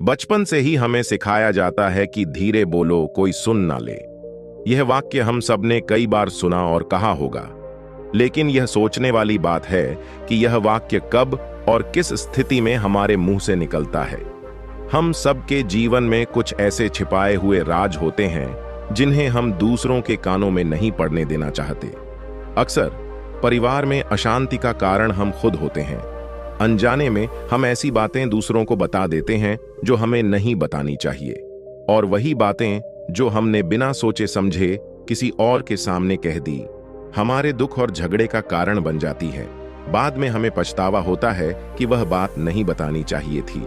बचपन से ही हमें सिखाया जाता है कि धीरे बोलो, कोई सुन ना ले। यह वाक्य हम सबने कई बार सुना और कहा होगा, लेकिन यह सोचने वाली बात है कि यह वाक्य कब और किस स्थिति में हमारे मुंह से निकलता है। हम सबके जीवन में कुछ ऐसे छिपाए हुए राज होते हैं जिन्हें हम दूसरों के कानों में नहीं पड़ने देना चाहते। अक्सर परिवार में अशांति का कारण हम खुद होते हैं। अनजाने में हम ऐसी बातें दूसरों को बता देते हैं जो हमें नहीं बतानी चाहिए, और वही बातें जो हमने बिना सोचे समझे किसी और के सामने कह दी, हमारे दुख और झगड़े का कारण बन जाती है। बाद में हमें पछतावा होता है कि वह बात नहीं बतानी चाहिए थी।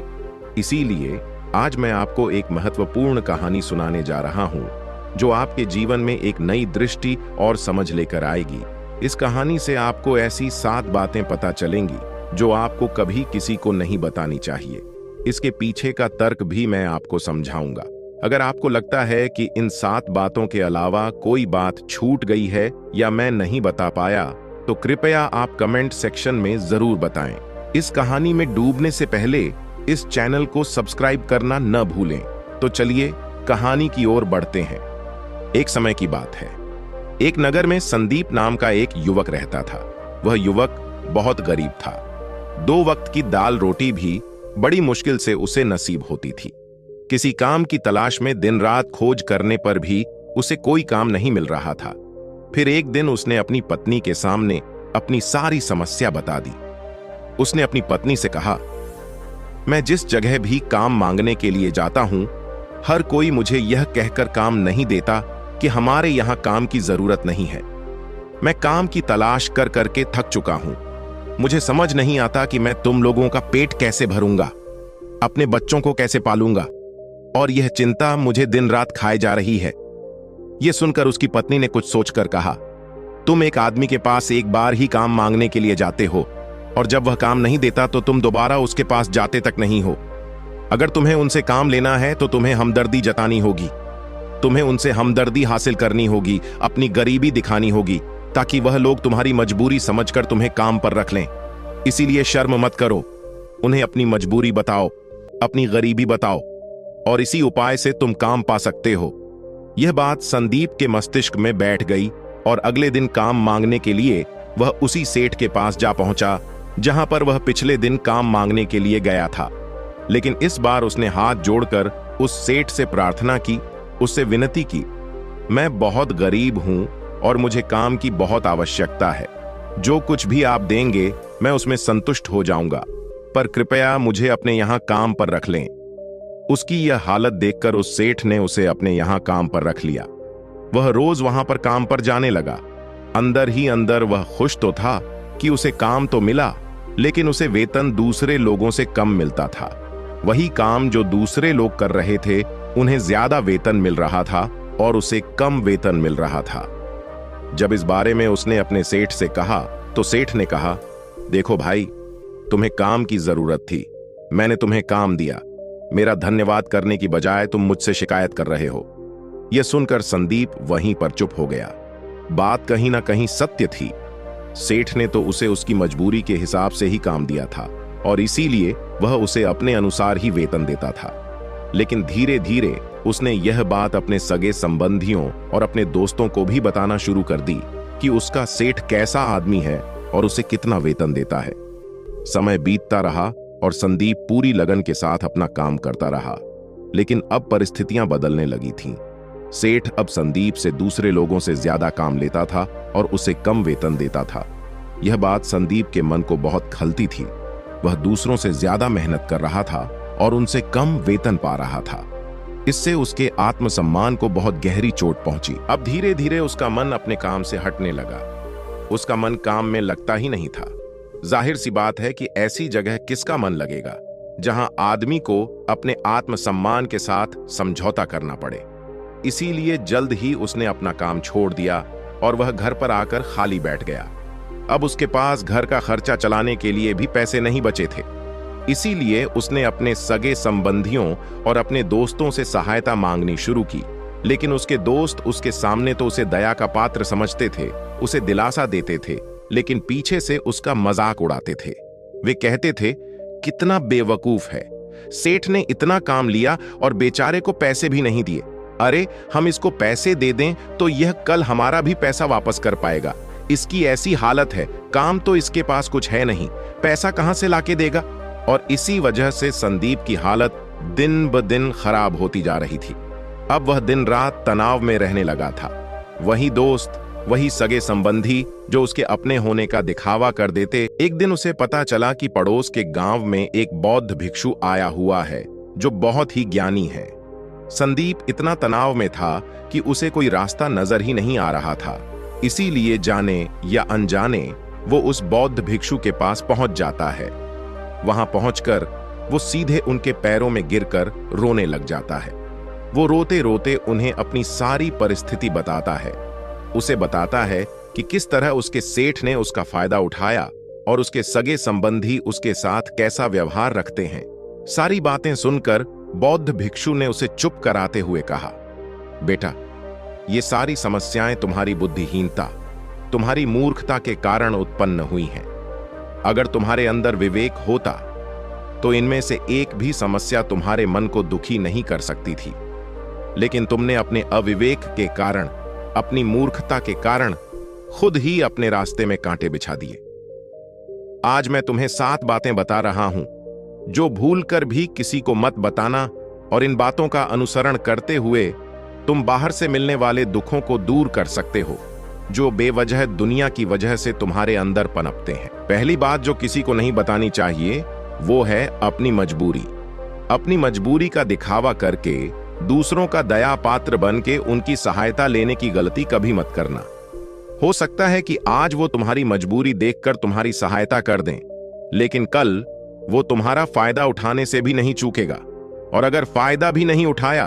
इसीलिए आज मैं आपको एक महत्वपूर्ण कहानी सुनाने जा रहा हूं, जो आपके जीवन में एक नई दृष्टि और समझ लेकर आएगी। इस कहानी से आपको ऐसी 7 बातें पता चलेंगी जो आपको कभी किसी को नहीं बतानी चाहिए। इसके पीछे का तर्क भी मैं आपको समझाऊंगा। अगर आपको लगता है कि इन 7 बातों के अलावा कोई बात छूट गई है या मैं नहीं बता पाया, तो कृपया आप कमेंट सेक्शन में जरूर बताएं। इस कहानी में डूबने से पहले इस चैनल को सब्सक्राइब करना न भूलें। तो चलिए कहानी की ओर बढ़ते हैं। एक समय की बात है। एक नगर में संदीप नाम का एक युवक रहता था। वह युवक बहुत गरीब था। 2 वक्त की दाल रोटी भी बड़ी मुश्किल से उसे नसीब होती थी। किसी काम की तलाश में दिन रात खोज करने पर भी उसे कोई काम नहीं मिल रहा था। फिर एक दिन उसने अपनी पत्नी के सामने अपनी सारी समस्या बता दी। उसने अपनी पत्नी से कहा, मैं जिस जगह भी काम मांगने के लिए जाता हूं, हर कोई मुझे यह कहकर काम नहीं देता कि हमारे यहां काम की जरूरत नहीं है। मैं काम की तलाश कर करके थक चुका हूं। मुझे समझ नहीं आता कि मैं तुम लोगों का पेट कैसे भरूंगा, अपने बच्चों को कैसे पालूंगा, और यह चिंता मुझे दिन रात खाए जा रही है। यह सुनकर उसकी पत्नी ने कुछ सोचकर कहा, तुम एक आदमी के पास एक बार ही काम मांगने के लिए जाते हो, और जब वह काम नहीं देता तो तुम दोबारा उसके पास जाते तक नहीं हो। अगर तुम्हें उनसे काम लेना है तो तुम्हें हमदर्दी जतानी होगी। तुम्हें उनसे हमदर्दी हासिल करनी होगी, अपनी गरीबी दिखानी होगी, ताकि वह लोग तुम्हारी मजबूरी समझकर तुम्हें काम पर रख लें। इसीलिए शर्म मत करो, उन्हें अपनी मजबूरी बताओ, अपनी गरीबी बताओ, और इसी उपाय से तुम काम पा सकते हो। यह बात संदीप के मस्तिष्क में बैठ गई, और अगले दिन काम मांगने के लिए वह उसी सेठ के पास जा पहुंचा जहां पर वह पिछले दिन काम मांगने के लिए गया था। लेकिन इस बार उसने हाथ जोड़कर उस सेठ से प्रार्थना की, उससे विनती की, मैं बहुत गरीब हूं और मुझे काम की बहुत आवश्यकता है। जो कुछ भी आप देंगे मैं उसमें संतुष्ट हो जाऊंगा, पर कृपया मुझे अपने यहां काम पर रख लें। उसकी यह हालत देखकर उस सेठ ने उसे अपने यहां काम पर रख लिया। वह रोज वहां पर काम पर जाने लगा। अंदर ही अंदर वह खुश तो था कि उसे काम तो मिला, लेकिन उसे वेतन दूसरे लोगों से कम मिलता था। वही काम जो दूसरे लोग कर रहे थे, उन्हें ज्यादा वेतन मिल रहा था और उसे कम वेतन मिल रहा था। जब इस बारे में उसने अपने सेठ से कहा, तो सेठ ने कहा, देखो भाई, तुम्हें काम की जरूरत थी, मैंने तुम्हें काम दिया। मेरा धन्यवाद करने की बजाय तुम मुझसे शिकायत कर रहे हो। यह सुनकर संदीप वहीं पर चुप हो गया। बात कहीं ना कहीं सत्य थी। सेठ ने तो उसे उसकी मजबूरी के हिसाब से ही काम दिया था, और इसीलिए वह उसे अपने अनुसार ही वेतन देता था। लेकिन धीरे धीरे उसने यह बात अपने सगे संबंधियों और अपने दोस्तों को भी बताना शुरू कर दी कि उसका सेठ कैसा आदमी है और उसे कितना वेतन देता है। समय बीतता रहा और संदीप पूरी लगन के साथ अपना काम करता रहा। लेकिन अब परिस्थितियां बदलने लगी थीं। सेठ अब संदीप से दूसरे लोगों से ज्यादा काम लेता था और उसे कम वेतन देता था। यह बात संदीप के मन को बहुत खलती थी। वह दूसरों से ज्यादा मेहनत कर रहा था और उनसे कम वेतन पा रहा था। इससे उसके आत्मसम्मान को बहुत गहरी चोट पहुंची। अब धीरे धीरे उसका मन अपने काम से हटने लगा। उसका मन काम में लगता ही नहीं था। जाहिर सी बात है कि ऐसी जगह किसका मन लगेगा जहां आदमी को अपने आत्मसम्मान के साथ समझौता करना पड़े। इसीलिए जल्द ही उसने अपना काम छोड़ दिया और वह घर पर आकर खाली बैठ गया। अब उसके पास घर का खर्चा चलाने के लिए भी पैसे नहीं बचे थे। इसीलिए उसने अपने सगे संबंधियों और अपने दोस्तों से सहायता मांगनी शुरू की। लेकिन उसके दोस्त उसके सामने तो उसे दया का पात्र समझते थे, उसे दिलासा देते थे, लेकिन पीछे से उसका मजाक उड़ाते थे। वे कहते थे, कितना बेवकूफ है, सेठ ने इतना काम लिया और बेचारे को पैसे भी नहीं दिए। अरे हम इसको पैसे दे दें तो यह कल हमारा भी पैसा वापस कर पाएगा। इसकी ऐसी हालत है, काम तो इसके पास कुछ है नहीं, पैसा कहां से लाके देगा। और इसी वजह से संदीप की हालत दिन ब दिन खराब होती जा रही थी। अब वह दिन रात तनाव में रहने लगा था। वही दोस्त, वही सगे संबंधी जो उसके अपने होने का दिखावा कर देते। एक दिन उसे पता चला कि पड़ोस के गांव में एक बौद्ध भिक्षु आया हुआ है जो बहुत ही ज्ञानी है। संदीप इतना तनाव में था कि उसे कोई रास्ता नजर ही नहीं आ रहा था। इसीलिए जाने या अनजाने वो उस बौद्ध भिक्षु के पास पहुंच जाता है। वहां पहुंचकर वो सीधे उनके पैरों में गिरकर रोने लग जाता है। वो रोते रोते उन्हें अपनी सारी परिस्थिति बताता है। उसे बताता है कि किस तरह उसके सेठ ने उसका फायदा उठाया और उसके सगे संबंधी उसके साथ कैसा व्यवहार रखते हैं। सारी बातें सुनकर बौद्ध भिक्षु ने उसे चुप कराते हुए कहा, बेटा, ये सारी समस्याएं तुम्हारी बुद्धिहीनता, तुम्हारी मूर्खता के कारण उत्पन्न हुई हैं। अगर तुम्हारे अंदर विवेक होता तो इनमें से एक भी समस्या तुम्हारे मन को दुखी नहीं कर सकती थी। लेकिन तुमने अपने अविवेक के कारण, अपनी मूर्खता के कारण खुद ही अपने रास्ते में कांटे बिछा दिए। आज मैं तुम्हें 7 बातें बता रहा हूं जो भूलकर भी किसी को मत बताना, और इन बातों का अनुसरण करते हुए तुम बाहर से मिलने वाले दुखों को दूर कर सकते हो जो बेवजह दुनिया की वजह से तुम्हारे अंदर पनपते हैं। पहली बात जो किसी को नहीं बतानी चाहिए वो है अपनी मजबूरी। अपनी मजबूरी का दिखावा करके दूसरों का दया पात्र बन के उनकी सहायता लेने की गलती कभी मत करना। हो सकता है कि आज वो तुम्हारी मजबूरी देखकर तुम्हारी सहायता कर दें, लेकिन कल वो तुम्हारा फायदा उठाने से भी नहीं चूकेगा, और अगर फायदा भी नहीं उठाया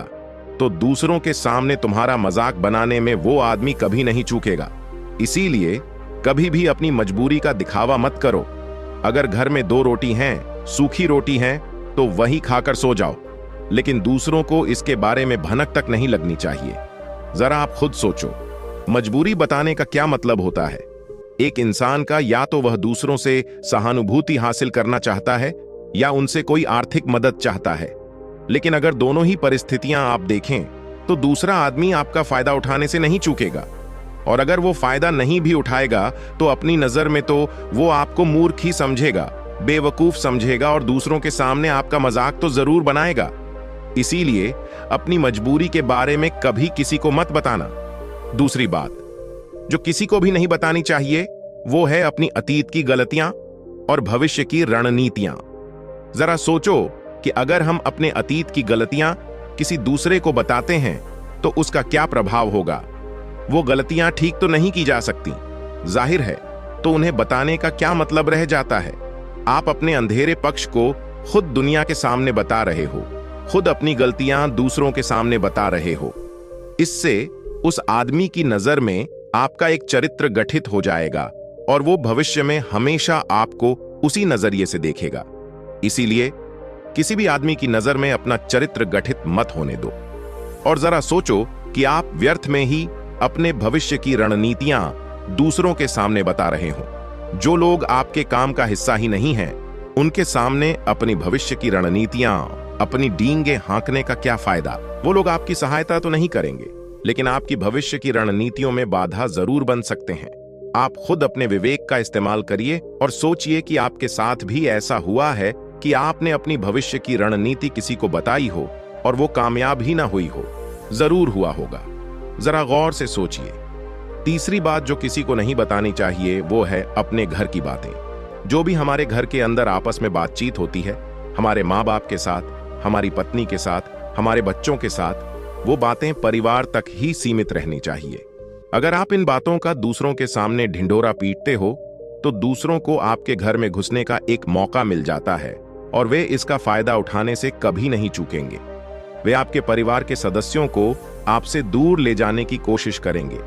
तो दूसरों के सामने तुम्हारा मजाक बनाने में वो आदमी कभी नहीं चूकेगा। इसीलिए कभी भी अपनी मजबूरी का दिखावा मत करो। अगर घर में 2 रोटी हैं, सूखी रोटी हैं, तो वही खाकर सो जाओ, लेकिन दूसरों को इसके बारे में भनक तक नहीं लगनी चाहिए। जरा आप खुद सोचो, मजबूरी बताने का क्या मतलब होता है? एक इंसान का या तो वह दूसरों से सहानुभूति हासिल करना चाहता है या उनसे कोई आर्थिक मदद चाहता है। लेकिन अगर दोनों ही परिस्थितियां आप देखें तो दूसरा आदमी आपका फायदा उठाने से नहीं चूकेगा, और अगर वो फायदा नहीं भी उठाएगा तो अपनी नजर में तो वो आपको मूर्ख ही समझेगा, बेवकूफ समझेगा, और दूसरों के सामने आपका मजाक तो जरूर बनाएगा। इसीलिए अपनी मजबूरी के बारे में कभी किसी को मत बताना। दूसरी बात जो किसी को भी नहीं बतानी चाहिए वो है अपनी अतीत की गलतियां और भविष्य की रणनीतियां। जरा सोचो कि अगर हम अपने अतीत की गलतियां किसी दूसरे को बताते हैं तो उसका क्या प्रभाव होगा। वो गलतियां ठीक तो नहीं की जा सकती, जाहिर है, तो उन्हें बताने का क्या मतलब रह जाता है। आप अपने अंधेरे पक्ष को खुद दुनिया के सामने बता रहे हो, खुद अपनी गलतियां दूसरों के सामने बता रहे हो। इससे उस आदमी की नजर में आपका एक चरित्र गठित हो जाएगा और वो भविष्य में हमेशा आपको उसी नजरिए से देखेगा। इसीलिए किसी भी आदमी की नजर में अपना चरित्र गठित मत होने दो, और जरा सोचो कि आप व्यर्थ में ही अपने भविष्य की रणनीतियां दूसरों के सामने बता रहे हो। जो लोग आपके काम का हिस्सा ही नहीं हैं, उनके सामने अपनी भविष्य की रणनीतियां, अपनी डींगे हाँकने का क्या फायदा। वो लोग आपकी सहायता तो नहीं करेंगे, लेकिन आपकी भविष्य की रणनीतियों में बाधा जरूर बन सकते हैं। आप खुद अपने विवेक का इस्तेमाल करिए और सोचिए कि आपके साथ भी ऐसा हुआ है कि आपने अपनी भविष्य की रणनीति किसी को बताई हो और वो कामयाब ही ना हुई हो। जरूर हुआ होगा, जरा गौर से सोचिए। तीसरी बात जो किसी को नहीं बतानी चाहिए वो है अपने घर की बातें। जो भी हमारे घर के अंदर आपस में बातचीत होती है, हमारे माँ बाप के साथ, हमारी पत्नी के साथ, हमारे बच्चों के साथ, वो बातें परिवार तक ही सीमित रहनी चाहिए। अगर आप इन बातों का दूसरों के सामने ढिंढोरा पीटते हो तो दूसरों को आपके घर में घुसने का एक मौका मिल जाता है और वे इसका फायदा उठाने से कभी नहीं चूकेंगे। वे आपके परिवार के सदस्यों को आपसे दूर ले जाने की कोशिश करेंगे।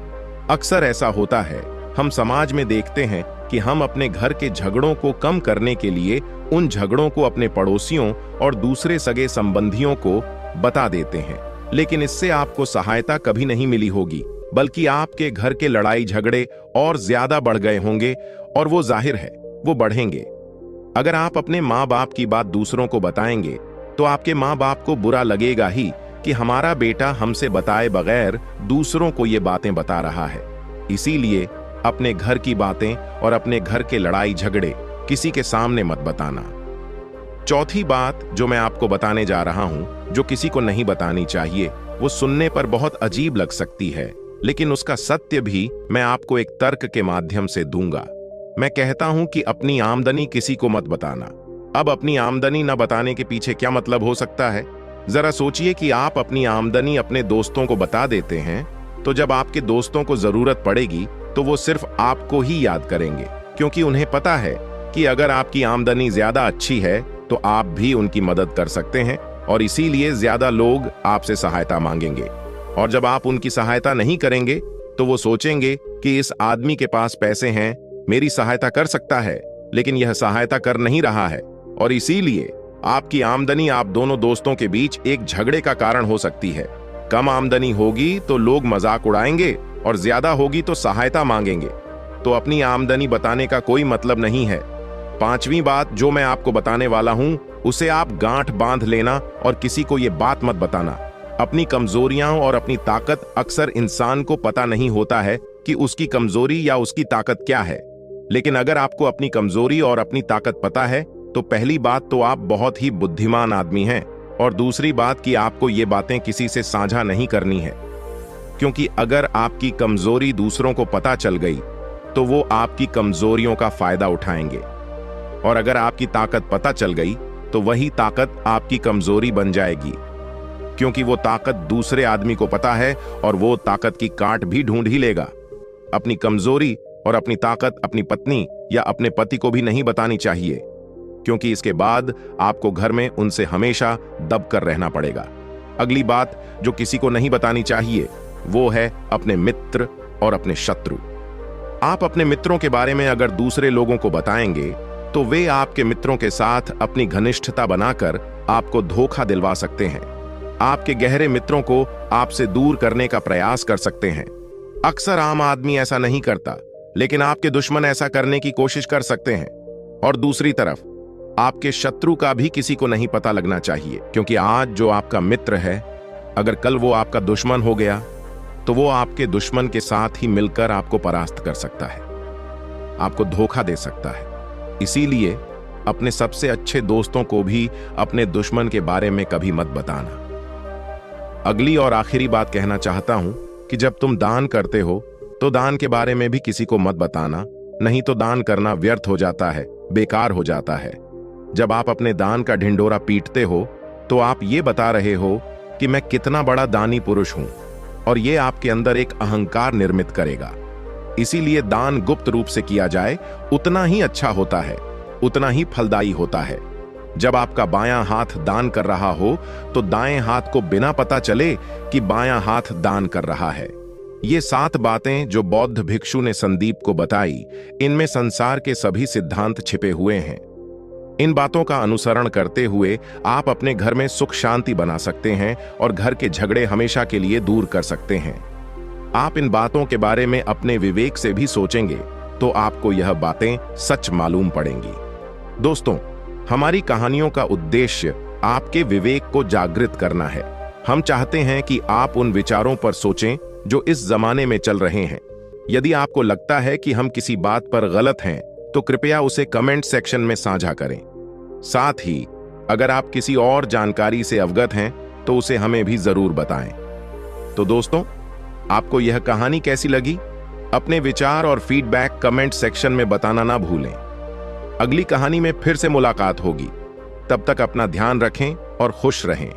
अक्सर ऐसा होता है, हम समाज में देखते हैं कि हम अपने घर के झगड़ों को कम करने के लिए उन झगड़ों को अपने पड़ोसियों और दूसरे सगे संबंधियों को बता देते हैं, लेकिन इससे आपको सहायता कभी नहीं मिली होगी, बल्कि आपके घर के लड़ाई झगड़े और ज्यादा बढ़ गए होंगे, और वो जाहिर है वो बढ़ेंगे। अगर आप अपने माँ बाप की बात दूसरों को बताएंगे तो आपके माँ बाप को बुरा लगेगा ही कि हमारा बेटा हमसे बताए बगैर दूसरों को ये बातें बता रहा है। इसीलिए अपने घर की बातें और अपने घर के लड़ाई झगड़े किसी के सामने मत बताना। चौथी बात जो मैं आपको बताने जा रहा हूं, जो किसी को नहीं बतानी चाहिए, वो सुनने पर बहुत अजीब लग सकती है, लेकिन उसका सत्य भी मैं आपको एक तर्क के माध्यम से दूंगा। मैं कहता हूं कि अपनी आमदनी किसी को मत बताना। अब अपनी आमदनी न बताने के पीछे क्या मतलब हो सकता है? जरा सोचिए कि आप अपनी आमदनी अपने दोस्तों को बता देते हैं, तो जब आपके दोस्तों को जरूरत पड़ेगी तो वो सिर्फ आपको ही याद करेंगे, क्योंकि उन्हें पता है कि अगर आपकी आमदनी ज्यादा अच्छी है तो आप भी उनकी मदद कर सकते हैं, और इसीलिए ज्यादा लोग आपसे सहायता मांगेंगे। और जब आप उनकी सहायता नहीं करेंगे तो वो सोचेंगे कि इस आदमी के पास पैसे हैं, मेरी सहायता कर सकता है, लेकिन यह सहायता कर नहीं रहा है, और इसीलिए आपकी आमदनी आप दोनों दोस्तों के बीच एक झगड़े का कारण हो सकती है। कम आमदनी होगी तो लोग मजाक उड़ाएंगे और ज्यादा होगी तो सहायता मांगेंगे। तो अपनी आमदनी बताने का कोई मतलब नहीं है। पांचवी बात जो मैं आपको बताने वाला हूं, उसे आप गांठ बांध लेना और किसी को यह बात मत बताना। अपनी कमजोरियां और अपनी ताकत अक्सर इंसान को पता नहीं होता है कि उसकी कमजोरी या उसकी ताकत क्या है। लेकिन अगर आपको अपनी कमजोरी और अपनी ताकत पता है तो पहली बात तो आप बहुत ही बुद्धिमान आदमी हैं, और दूसरी बात कि आपको ये बातें किसी से साझा नहीं करनी है, क्योंकि अगर आपकी कमजोरी दूसरों को पता चल गई तो वो आपकी कमजोरियों का फायदा उठाएंगे, और अगर आपकी ताकत पता चल गई तो वही ताकत आपकी कमजोरी बन जाएगी, क्योंकि वो ताकत दूसरे आदमी को पता है और वो ताकत की काट भी ढूंढ ही लेगा। अपनी कमजोरी और अपनी ताकत अपनी पत्नी या अपने पति को भी नहीं बतानी चाहिए, क्योंकि इसके बाद आपको घर में उनसे हमेशा दब कर रहना पड़ेगा। अगली बात जो किसी को नहीं बतानी चाहिए वो है अपने मित्र और अपने शत्रु। आप अपने मित्रों के बारे में अगर दूसरे लोगों को बताएंगे तो वे आपके मित्रों के साथ अपनी घनिष्ठता बनाकर आपको धोखा दिलवा सकते हैं। आपके गहरे मित्रों को आपसे दूर करने का प्रयास कर सकते हैं। अक्सर आम आदमी ऐसा नहीं करता, लेकिन आपके दुश्मन ऐसा करने की कोशिश कर सकते हैं। और दूसरी तरफ आपके शत्रु का भी किसी को नहीं पता लगना चाहिए, क्योंकि आज जो आपका मित्र है, अगर कल वो आपका दुश्मन हो गया तो वो आपके दुश्मन के साथ ही मिलकर आपको परास्त कर सकता है, आपको धोखा दे सकता है। इसीलिए अपने सबसे अच्छे दोस्तों को भी अपने दुश्मन के बारे में कभी मत बताना। अगली और आखिरी बात कहना चाहता हूं कि जब तुम दान करते हो तो दान के बारे में भी किसी को मत बताना, नहीं तो दान करना व्यर्थ हो जाता है, बेकार हो जाता है। जब आप अपने दान का ढिंढोरा पीटते हो तो आप ये बता रहे हो कि मैं कितना बड़ा दानी पुरुष हूं, और ये आपके अंदर एक अहंकार निर्मित करेगा। इसीलिए दान गुप्त रूप से किया जाए उतना ही अच्छा होता है, उतना ही फलदायी होता है। जब आपका बायां हाथ दान कर रहा हो तो दाएं हाथ को बिना पता चले कि बायां हाथ दान कर रहा है। ये 7 बातें जो बौद्ध भिक्षु ने संदीप को बताई, इनमें संसार के सभी सिद्धांत छिपे हुए हैं। इन बातों का अनुसरण करते हुए आप अपने घर में सुख शांति बना सकते हैं और घर के झगड़े हमेशा के लिए दूर कर सकते हैं। आप इन बातों के बारे में अपने विवेक से भी सोचेंगे तो आपको यह बातें सच मालूम पड़ेंगी। दोस्तों, हमारी कहानियों का उद्देश्य आपके विवेक को जागृत करना है। हम चाहते हैं कि आप उन विचारों पर सोचें जो इस जमाने में चल रहे हैं। यदि आपको लगता है कि हम किसी बात पर गलत हैं तो कृपया उसे कमेंट सेक्शन में साझा करें। साथ ही अगर आप किसी और जानकारी से अवगत हैं तो उसे हमें भी जरूर बताएं। तो दोस्तों, आपको यह कहानी कैसी लगी? अपने विचार और फीडबैक कमेंट सेक्शन में बताना ना भूलें। अगली कहानी में फिर से मुलाकात होगी। तब तक अपना ध्यान रखें और खुश रहें।